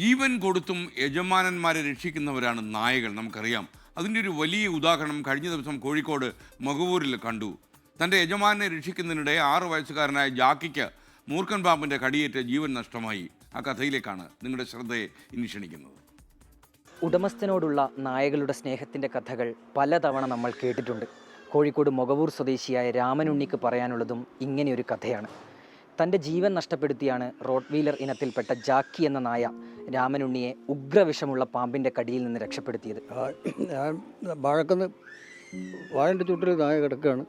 ജീവൻ കൊടുത്തും യജമാനന്മാരെ രക്ഷിക്കുന്നവരാണ് നായകൾ. നമുക്കറിയാം. അതിൻ്റെ ഒരു വലിയ ഉദാഹരണം കഴിഞ്ഞ ദിവസം കോഴിക്കോട് മകവൂരിൽ കണ്ടു. തൻ്റെ യജമാനെ രക്ഷിക്കുന്നതിനിടെ 6 വയസ്സുകാരനായ ജാക്കിക്ക് മൂർഖൻ പാമ്പിൻ്റെ കടിയേറ്റ് ജീവൻ നഷ്ടമായി. ആ കഥയിലേക്കാണ് നിങ്ങളുടെ ശ്രദ്ധയെ ഇനി ക്ഷണിക്കുന്നത്. ഉടമസ്ഥനോടുള്ള നായകളുടെ സ്നേഹത്തിൻ്റെ കഥകൾ പലതവണ നമ്മൾ കേട്ടിട്ടുണ്ട്. കോഴിക്കോട് മൊകവൂർ സ്വദേശിയായ രാമനുണ്ണിക്ക് പറയാനുള്ളതും ഇങ്ങനെയൊരു കഥയാണ്. തൻ്റെ ജീവൻ നഷ്ടപ്പെടുത്തിയാണ് റോട്ട്വീലർ ഇനത്തിൽപ്പെട്ട ജാക്കി എന്ന നായ രാമനുണ്ണിയെ ഉഗ്രവിഷമുള്ള പാമ്പിൻ്റെ കടിയിൽ നിന്ന് രക്ഷപ്പെടുത്തിയത്. ഞാൻ വാഴക്കന്ന് വാഴൻ്റെ ചുട്ടിൽ നായ കിടക്കുകയാണ്.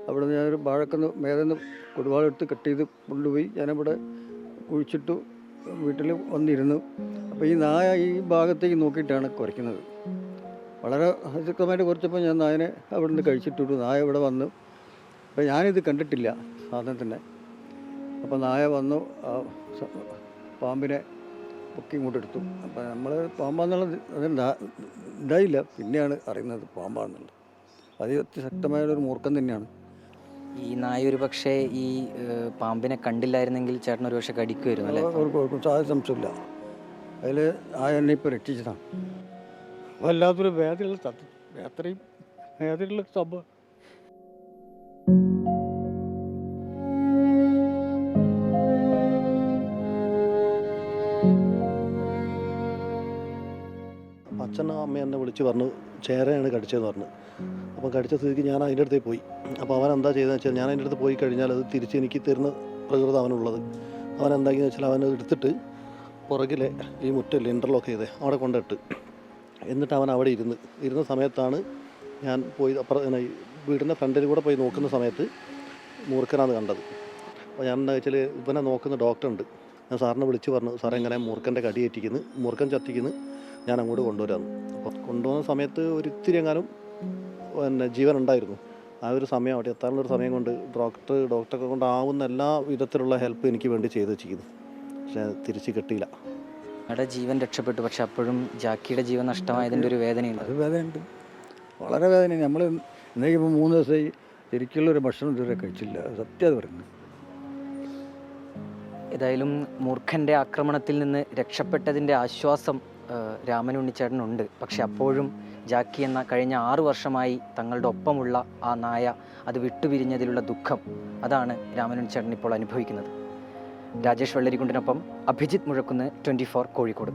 അവിടെ നിന്ന് ഞാനൊരു വാഴക്കന്ന് മേലെന്ന് കൊടുവാളെടുത്ത് കട്ട് ചെയ്ത് കൊണ്ടുപോയി ഞാനവിടെ കുഴിച്ചിട്ടു. വീട്ടിൽ വന്നിരുന്നു. അപ്പോൾ ഈ നായ ഈ ഭാഗത്തേക്ക് നോക്കിയിട്ടാണ് കുറയ്ക്കുന്നത്. വളരെ ശക്തമായിട്ട് കുറച്ചപ്പോൾ ഞാൻ നായനെ അവിടെ നിന്ന് കഴിച്ചിട്ടു. നായ ഇവിടെ വന്നു. അപ്പോൾ ഞാനിത് കണ്ടിട്ടില്ല സാധനം തന്നെ. അപ്പോൾ നായ വന്നു പാമ്പിനെ പൊക്കി ഇങ്ങോട്ട് എടുത്തു. അപ്പോൾ നമ്മൾ പാമ്പാന്നുള്ളത് ഉണ്ടായില്ല, പിന്നെയാണ് അറിയുന്നത് പാമ്പാണെന്നുള്ളത്. അത് അതിശക്തമായൊരു മൂർഖം തന്നെയാണ്. ഈ നായ ഒരു പക്ഷേ ഈ പാമ്പിനെ കണ്ടില്ലായിരുന്നെങ്കിൽ ചേട്ടൻ ഒരു പക്ഷേ കടിക്കുമായിരുന്നു അല്ലേ? സാധ്യത സംശയമില്ല. അതിൽ നായ എന്നെ ഇപ്പോൾ രക്ഷിച്ചതാണ്. വല്ലാത്തൊരു വേദനയുള്ള അത്രയും വേദനയുള്ള സംഭവം. അച്ഛനും അമ്മ എന്നെ വിളിച്ച് പറഞ്ഞു ചേരയാണ് കടിച്ചതെന്ന് പറഞ്ഞു. അപ്പം കടിച്ച സ്ഥിതിക്ക് ഞാൻ അതിൻ്റെ അടുത്തേക്ക് പോയി. അപ്പോൾ അവൻ എന്താ ചെയ്തതെന്ന് വെച്ചാൽ ഞാൻ അതിൻ്റെ അടുത്ത് പോയി കഴിഞ്ഞാൽ അത് തിരിച്ച് എനിക്ക് തരുന്ന പ്രകൃതം അവനുള്ളത്. അവൻ എന്താക്കിയെന്ന് വെച്ചാൽ അവനത് എടുത്തിട്ട് പുറകിലെ ഈ മുറ്റല്ലേ ഇൻ്റർലോക്ക് ചെയ്തേ അവിടെ കൊണ്ടിട്ട് എന്നിട്ട് അവൻ അവിടെ ഇരുന്ന സമയത്താണ് ഞാൻ പോയി വീടിൻ്റെ ഫ്രണ്ടിൽ കൂടെ പോയി നോക്കുന്ന സമയത്ത് മൂർഖനാണ് കണ്ടത്. അപ്പോൾ ഞാൻ എന്താ വെച്ചാൽ ഇവനെ നോക്കുന്ന ഡോക്ടറുണ്ട്. ഞാൻ സാറിനെ വിളിച്ച് പറഞ്ഞു, സാറേ ഇങ്ങനെ മൂർഖൻ്റെ കടിയേറ്റിക്കുന്നു, മൂർഖൻ ചത്തിക്കുന്നു, ഞാൻ അങ്ങോട്ട് കൊണ്ടുവരാമെന്ന്. അപ്പോൾ കൊണ്ടുപോകുന്ന സമയത്ത് ഒരിത്തിരി എങ്ങാനും ജീവൻ ഉണ്ടായിരുന്നു. ആ ഒരു സമയം അവിടെ എത്താനുള്ളൊരു സമയം കൊണ്ട് ഡോക്ടറെ കൊണ്ടാവുന്ന എല്ലാ വിധത്തിലുള്ള ഹെൽപ്പ് എനിക്ക് വേണ്ടി ചെയ്ത് വെച്ചിരിക്കുന്നു. പക്ഷേ തിരിച്ച് കിട്ടിയില്ല. അവിടെ ജീവൻ രക്ഷപ്പെട്ടു, പക്ഷെ അപ്പോഴും ജാക്കിയുടെ ജീവൻ നഷ്ടമായതിൻ്റെ ഒരു വേദനയുണ്ട്. അത് വേദനയുണ്ട്, വളരെ വേദന. നമ്മൾ ഇന്നേക്ക് 3 ദിവസമായി ശരിക്കുള്ളൊരു ഭക്ഷണം ഇതുവരെ കഴിച്ചില്ല. സത്യം അത് പറയുന്നത്. ഏതായാലും മൂർഖൻ്റെ ആക്രമണത്തിൽ നിന്ന് രക്ഷപ്പെട്ടതിൻ്റെ ആശ്വാസം രാമനുണ്ണിച്ചേട്ടനുണ്ട്. പക്ഷെ അപ്പോഴും ജാക്കി എന്ന കഴിഞ്ഞ 6 വർഷമായി തങ്ങളുടെ ഒപ്പമുള്ള ആ നായ അത് വിട്ടുപിരിഞ്ഞതിലുള്ള ദുഃഖം, അതാണ് രാമനുണ്ണിച്ചേട്ടൻ ഇപ്പോൾ അനുഭവിക്കുന്നത്. രാജേഷ് വെള്ളരിക്കുണ്ടിനൊപ്പം അഭിജിത്ത് മുഴക്കുന്ന്, 24 കോഴിക്കോട്.